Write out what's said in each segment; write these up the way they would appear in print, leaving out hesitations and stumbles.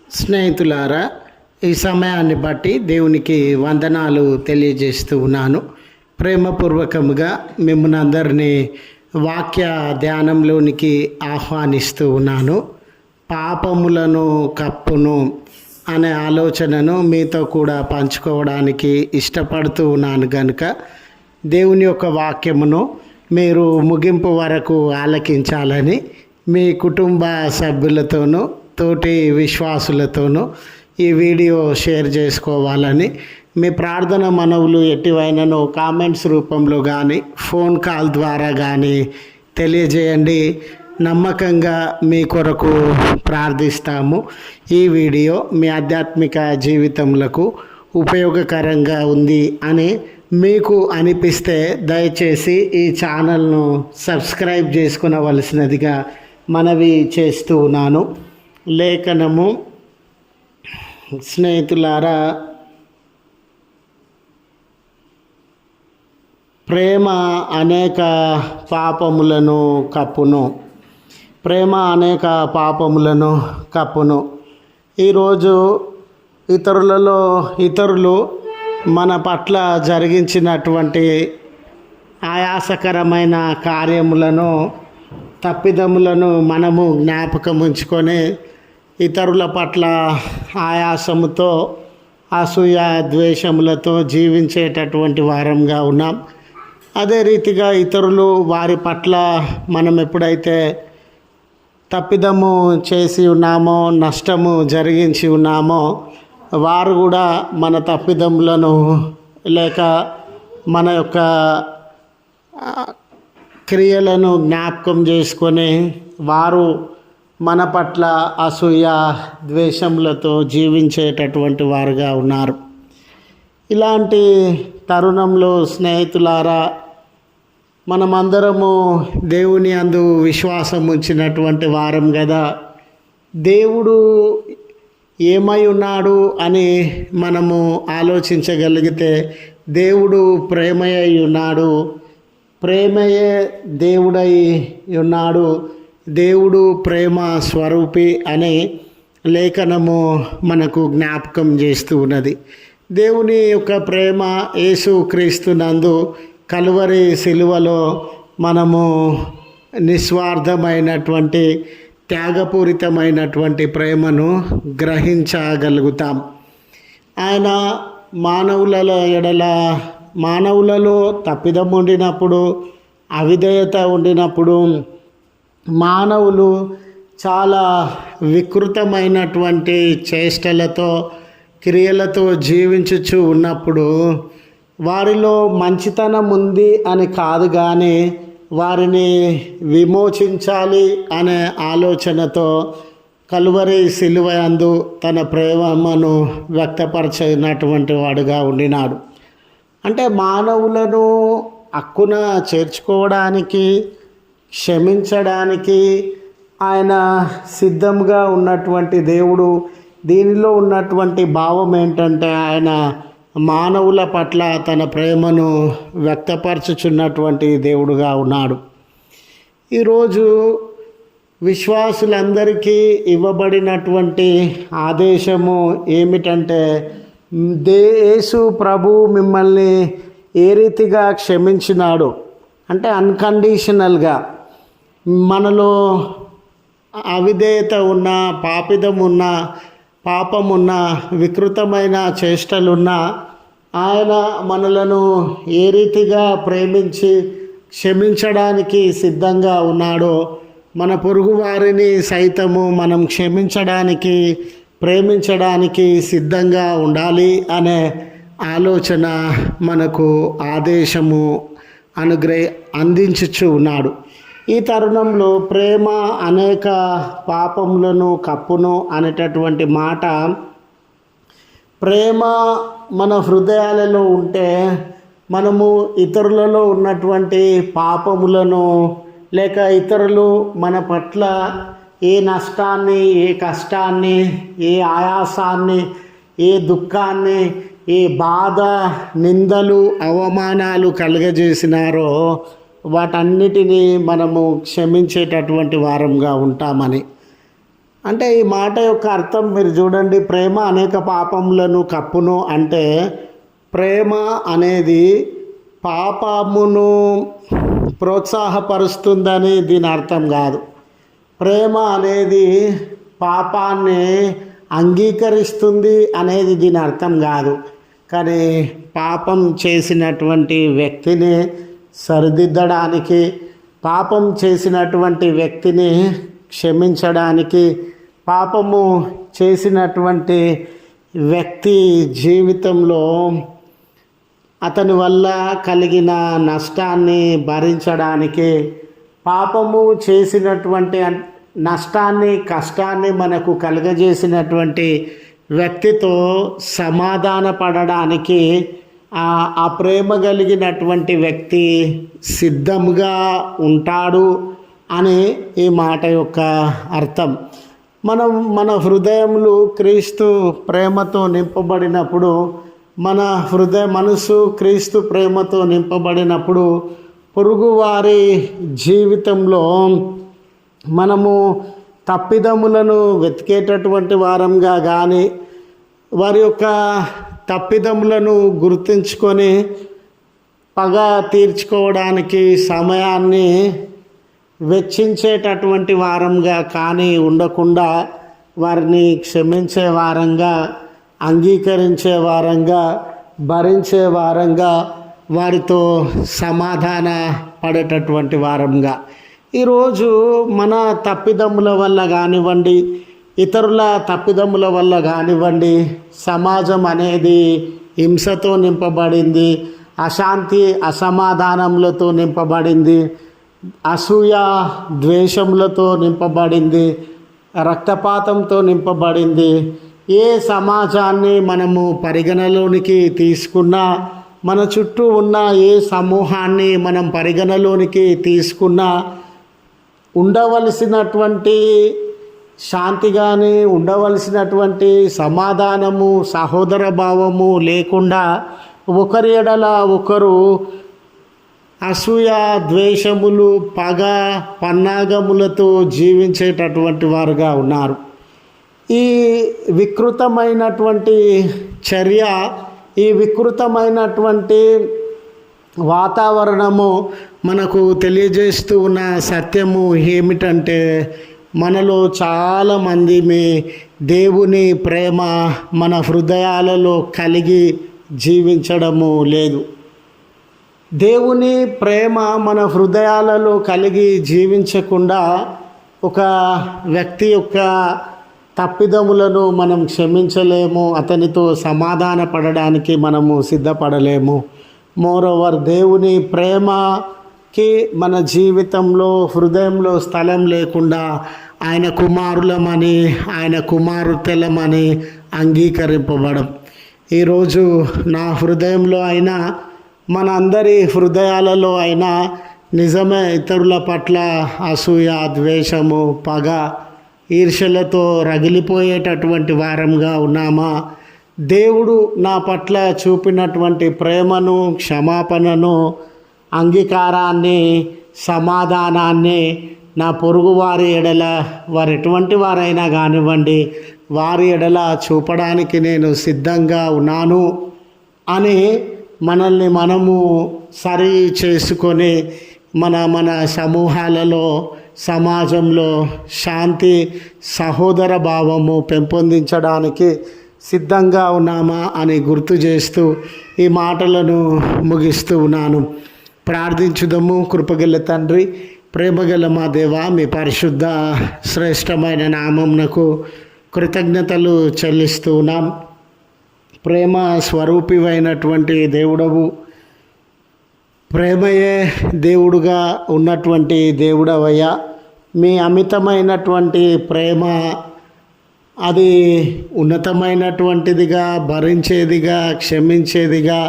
స్నేహితులారా, ఈ సమయాన్ని బట్టి దేవునికి వందనాలు తెలియజేస్తూ ఉన్నాను. ప్రేమపూర్వకముగా మిమ్మల్ని అందరినీ వాక్య ధ్యానంలోనికి ఆహ్వానిస్తూ ఉన్నాను. పాపములను కప్పును అనే ఆలోచనను మీతో కూడా పంచుకోవడానికి ఇష్టపడుతూ ఉన్నాను కనుక దేవుని యొక్క వాక్యమును మీరు ముగింపు వరకు ఆలకించాలని మీ కుటుంబ సభ్యులతోనూ తోటి విశ్వాసులతోనూ ఈ వీడియో షేర్ చేసుకోవాలని మీ ప్రార్థన మనవులు ఎట్టివైనను కామెంట్స్ రూపంలో కానీ ఫోన్ కాల్ ద్వారా కానీ తెలియజేయండి. నమ్మకంగా మీ కొరకు ప్రార్థిస్తాము. ఈ వీడియో మీ ఆధ్యాత్మిక జీవితములకు ఉపయోగకరంగా ఉంది అని మీకు అనిపిస్తే దయచేసి ఈ ఛానల్ను సబ్స్క్రైబ్ చేసుకునవలసినదిగా మనవి చేస్తూ ఉన్నాను. లేఖనము స్నేహితులారా, ప్రేమ అనేక పాపములను కప్పును. ప్రేమ అనేక పాపములను కప్పును. ఈరోజు ఇతరులు మన పట్ల జరిగించినటువంటి ఆయాసకరమైన కార్యములను, తప్పిదములను మనము జ్ఞాపకం ఉంచుకొని ఇతరుల పట్ల ఆయాసముతో, అసూయ, ద్వేషములతో జీవించేటటువంటి వారంగా ఉన్నాం. అదే రీతిగా ఇతరులు వారి పట్ల మనం ఎప్పుడైతే తప్పిదము చేసి ఉన్నామో, నష్టము జరిగించి ఉన్నామో, వారు కూడా మన తప్పిదములను లేక మన యొక్క క్రియలను జ్ఞాపకం చేసుకొని వారు మన పట్ల అసూయ, ద్వేషములతో జీవించేటటువంటి వారుగా ఉన్నారు. ఇలాంటి తరుణంలో స్నేహితులారా, మనమందరము దేవుని అందు విశ్వాసం ఉంచినటువంటి వారం కదా. దేవుడు ఏమై ఉన్నాడు అని మనము ఆలోచించగలిగితే దేవుడు ప్రేమయై ఉన్నాడు. ప్రేమయే దేవుడై ఉన్నాడు. దేవుడు ప్రేమ స్వరూపి అనే లేఖనము మనకు జ్ఞాపకం చేస్తూ ఉన్నది. దేవుని యొక్క ప్రేమ యేసు క్రీస్తునందు కలువరి సిలువలో మనము నిస్వార్థమైనటువంటి త్యాగపూరితమైనటువంటి ప్రేమను గ్రహించగలుగుతాం. ఆయన మానవులలో తప్పిదం ఉండినప్పుడు, అవిధేయత ఉండినప్పుడు, మానవులు చాలా వికృతమైనటువంటి చేష్టలతో, క్రియలతో జీవించుచు ఉన్నప్పుడు వారిలో మంచితనం ఉంది అని కాదు, కానీ వారిని విమోచించాలి అనే ఆలోచనతో కలువరి సిలువ యందు తన ప్రేమను వ్యక్తపరచినటువంటి వాడుగా ఉండినాడు. అంటే మానవులను హక్కున చేర్చుకోవడానికి, క్షమించడానికి ఆయన సిద్ధంగా ఉన్నటువంటి దేవుడు. దీనిలో ఉన్నటువంటి భావం ఏంటంటే ఆయన మానవుల పట్ల తన ప్రేమను వ్యక్తపరచుచున్నటువంటి దేవుడుగా ఉన్నాడు. ఈరోజు విశ్వాసులందరికీ ఇవ్వబడినటువంటి ఆదేశము ఏమిటంటే, యేసు ప్రభు మిమ్మల్ని ఏ రీతిగా క్షమించినాడు అంటే అన్కండిషనల్గా, మనలో అవిధేయత ఉన్న, పాపమున్న, వికృతమైన చేష్టలున్న ఆయన మనలను ఏ రీతిగా ప్రేమించి క్షమించడానికి సిద్ధంగా ఉన్నాడో, మన పొరుగు వారిని సైతము మనం క్షమించడానికి, ప్రేమించడానికి సిద్ధంగా ఉండాలి అనే ఆలోచన మనకు ఆదేశము అందించుచు ఉన్నాడు. ఈ తరుణంలో ప్రేమ అనేక పాపములను కప్పును అనేటటువంటి మాట, ప్రేమ మన హృదయాలలో ఉంటే మనము ఇతరులలో ఉన్నటువంటి పాపములను లేక ఇతరులు మన పట్ల ఏ నష్టాన్ని, ఏ కష్టాన్ని, ఏ ఆయాసాన్ని, ఏ దుఃఖాన్ని, ఏ బాధ, నిందలు, అవమానాలు కలుగజేసినారో వాటన్నిటినీ మనము క్షమించేటటువంటి వారంగా ఉంటామని. అంటే ఈ మాట యొక్క అర్థం మీరు చూడండి, ప్రేమ అనేక పాపములను కప్పును అంటే ప్రేమ అనేది పాపమును ప్రోత్సాహపరుస్తుందని దీని అర్థం కాదు. ప్రేమ అనేది పాపాన్ని అంగీకరిస్తుంది అనేది దీని అర్థం కాదు. కానీ పాపం చేసినటువంటి వ్యక్తిని సరిదిద్దడానికి, పాపం చేసినటువంటి వ్యక్తిని క్షమించడానికి, పాపము చేసినటువంటి వ్యక్తి జీవితంలో అతని వల్ల కలిగిన నష్టాన్ని భరించడానికి, పాపము చేసినటువంటి నష్టాన్ని కష్టాన్ని మనకు కలుగజేసినటువంటి వ్యక్తితో సమాధాన పడడానికి ఆ ప్రేమ కలిగినటువంటి వ్యక్తి సిద్ధంగా ఉంటాడు అని ఈ మాట యొక్క అర్థం. మన హృదయములు క్రీస్తు ప్రేమతో నింపబడినప్పుడు, మన మనసు క్రీస్తు ప్రేమతో నింపబడినప్పుడు పొరుగువారి జీవితంలో మనము తప్పిదములను వెతికేటటువంటి వారంగా కానీ, వారి యొక్క తప్పిదములను గుర్తుంచుకొని పగ తీర్చుకోవడానికి సమయాన్ని వెచ్చించేటటువంటి వారంగా కానీ ఉండకుండా, వారిని క్షమించే వారంగా, అంగీకరించే వారంగా, భరించే వారంగా, వారితో సమాధాన పడేటటువంటి వారంగా. ఈరోజు మన తప్పిదముల వల్ల కానివ్వండి, ఇతరుల తప్పిదముల వల్ల కానివ్వండి, సమాజం అనేది హింసతో నింపబడింది, అశాంతి అసమాధానములతో నింపబడింది, అసూయ ద్వేషములతో నింపబడింది, రక్తపాతంతో నింపబడింది. ఏ సమాజాన్ని మనము పరిగణలోనికి తీసుకున్నా, మన చుట్టూ ఉన్న ఏ సమూహాన్ని మనం పరిగణలోనికి తీసుకున్నా, ఉండవలసినటువంటి శాంతి కానీ, ఉండవలసినటువంటి సమాధానము, సహోదర భావము లేకుండా ఒకరి ఎడల ఒకరు అసూయ ద్వేషములు, పగ పన్నాగములతో జీవించేటటువంటి వారుగా ఉన్నారు. ఈ వికృతమైనటువంటి చర్య, ఈ వికృతమైనటువంటి వాతావరణము మనకు తెలియజేస్తూ ఉన్న సత్యము ఏమిటంటే, మనలో చాలామంది దేవుని ప్రేమ మన హృదయాలలో కలిగి జీవించడము లేదు. దేవుని ప్రేమ మన హృదయాలలో కలిగి జీవించకుండా ఒక వ్యక్తి యొక్క తప్పిదములను మనం క్షమించలేము, అతనితో సమాధాన పడడానికి మనము సిద్ధపడలేము. మోరోవర్, దేవుని ప్రేమకి మన జీవితంలో హృదయంలో స్థలం లేకుండా ఆయన కుమారులమని, ఆయన కుమార్తెలమని అంగీకరింపబడం. ఈరోజు నా హృదయంలో అయినా, మన అందరి హృదయాలలో అయినా నిజమే ఇతరుల పట్ల అసూయ, ద్వేషము, పగ, ఈర్ష్యలతో రగిలిపోయేటటువంటి వారంగా ఉన్నామా? దేవుడు నా పట్ల చూపినటువంటి ప్రేమను, క్షమాపణను, అంగీకారాన్ని, సమాధానాన్ని నా పొరుగు వారి ఎడల, వారు ఎటువంటి వారైనా కానివ్వండి, వారి ఎడల చూపడానికి నేను సిద్ధంగా ఉన్నాను అని మనల్ని మనము సరి చేసుకొని మన సమూహాలలో, సమాజంలో శాంతి, సహోదర భావము పెంపొందించడానికి సిద్ధంగా ఉన్నామా అని గుర్తు చేస్తూ ఈ మాటలను ముగిస్తూ ఉన్నాను. ప్రార్థించుదము. కృపగల తండ్రి, ప్రేమగల మా దేవ, మీ పరిశుద్ధ శ్రేష్టమైన నామమునకు కృతజ్ఞతలు చెల్లిస్తూ ఉన్నాం. ప్రేమ స్వరూపివైనటువంటి దేవుడవు, ప్రేమయే దేవుడుగా ఉన్నటువంటి దేవుడవయ్యా. మీ అమితమైనటువంటి ప్రేమ అది ఉన్నతమైనటువంటిదిగా, భరించేదిగా, క్షమించేదిగా,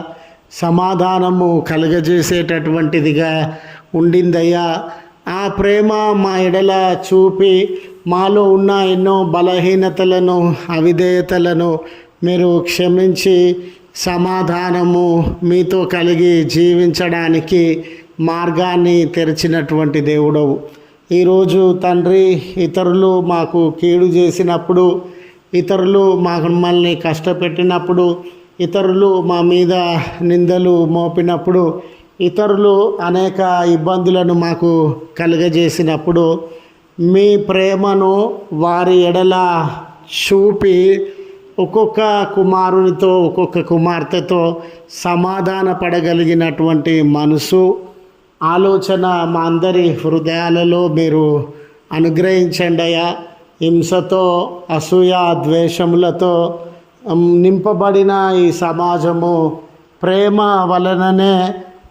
సమాధానము కలుగజేసేటటువంటిదిగా ఉండిందయ్యా. ఆ ప్రేమ మా ఎడల చూపి మాలో ఉన్న ఎన్నో బలహీనతలను, అవిధేయతలను మీరు క్షమించి సమాధానము మీతో కలిగి జీవించడానికి మార్గాన్ని తెరిచినటువంటి దేవుడవు. ఈరోజు తండ్రి ఇతరులు మాకు కీడు చేసినప్పుడు, ఇతరులు మమ్మల్ని కష్టపెట్టినప్పుడు, ఇతరులు మా మీద నిందలు మోపినప్పుడు, ఇతరులు అనేక ఇబ్బందులను మాకు కలుగజేసినప్పుడు మీ ప్రేమను వారి ఎడల చూపి ఒక్కొక్క కుమారునితో ఒక్కొక్క కుమార్తెతో సమాధాన పడగలిగినటువంటి మనసు, ఆలోచన మా అందరి హృదయాలలో మీరు అనుగ్రహించండి అయ్యా. హింసతో, అసూయ, ద్వేషములతో నింపబడిన ఈ సమాజము ప్రేమ వలననే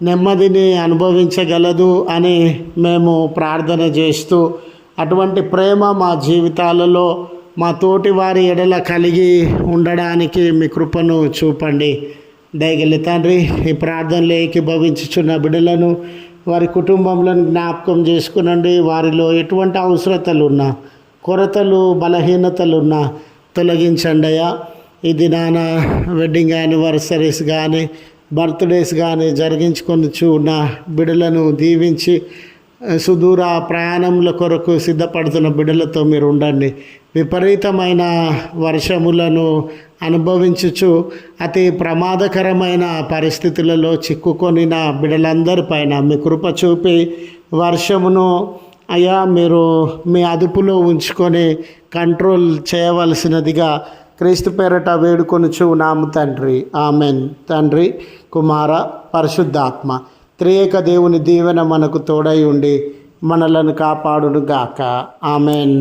నెమ్మదిని అనుభవించగలదు అని మేము ప్రార్థన చేస్తూ, అటువంటి ప్రేమ మా జీవితాలలో మా తోటి వారి ఎడల కలిగి ఉండడానికి మీ కృపను చూపండి. దయగల తండ్రి, ఈ ప్రార్థనలు ఏకీభవించుచున్న బిడ్డలను, వారి కుటుంబంలను జ్ఞాపకం చేసుకునండి. వారిలో ఎటువంటి అవసరతలున్నా, కొరతలు, బలహీనతలున్నా తొలగించండి అయ్యా. ఈ దినాన వెడ్డింగ్ యానివర్సరీస్ కానీ, బర్త్డేస్ కానీ జరిగించుకొని ఉన్న బిడ్డలను దీవించి సుదూర ప్రయాణముల కొరకు సిద్ధపడుతున్న బిడ్డలతో మీరు ఉండండి. విపరీతమైన వర్షములను అనుభవించుచు అతి ప్రమాదకరమైన పరిస్థితులలో చిక్కుకొనిన బిడ్డలందరిపైన మీ కృప చూపి వర్షమును అయ్యా మీరు మీ అదుపులో ఉంచుకొని కంట్రోల్ చేయవలసినదిగా క్రీస్తు పేరట వేడుకొనుచు నాము తండ్రి. ఆమెన్. తండ్రి, కుమార, పరిశుద్ధాత్మ త్రియేక దేవుని దీవెన మనకు తోడై ఉండి మనలను కాపాడును గాక. ఆమెన్.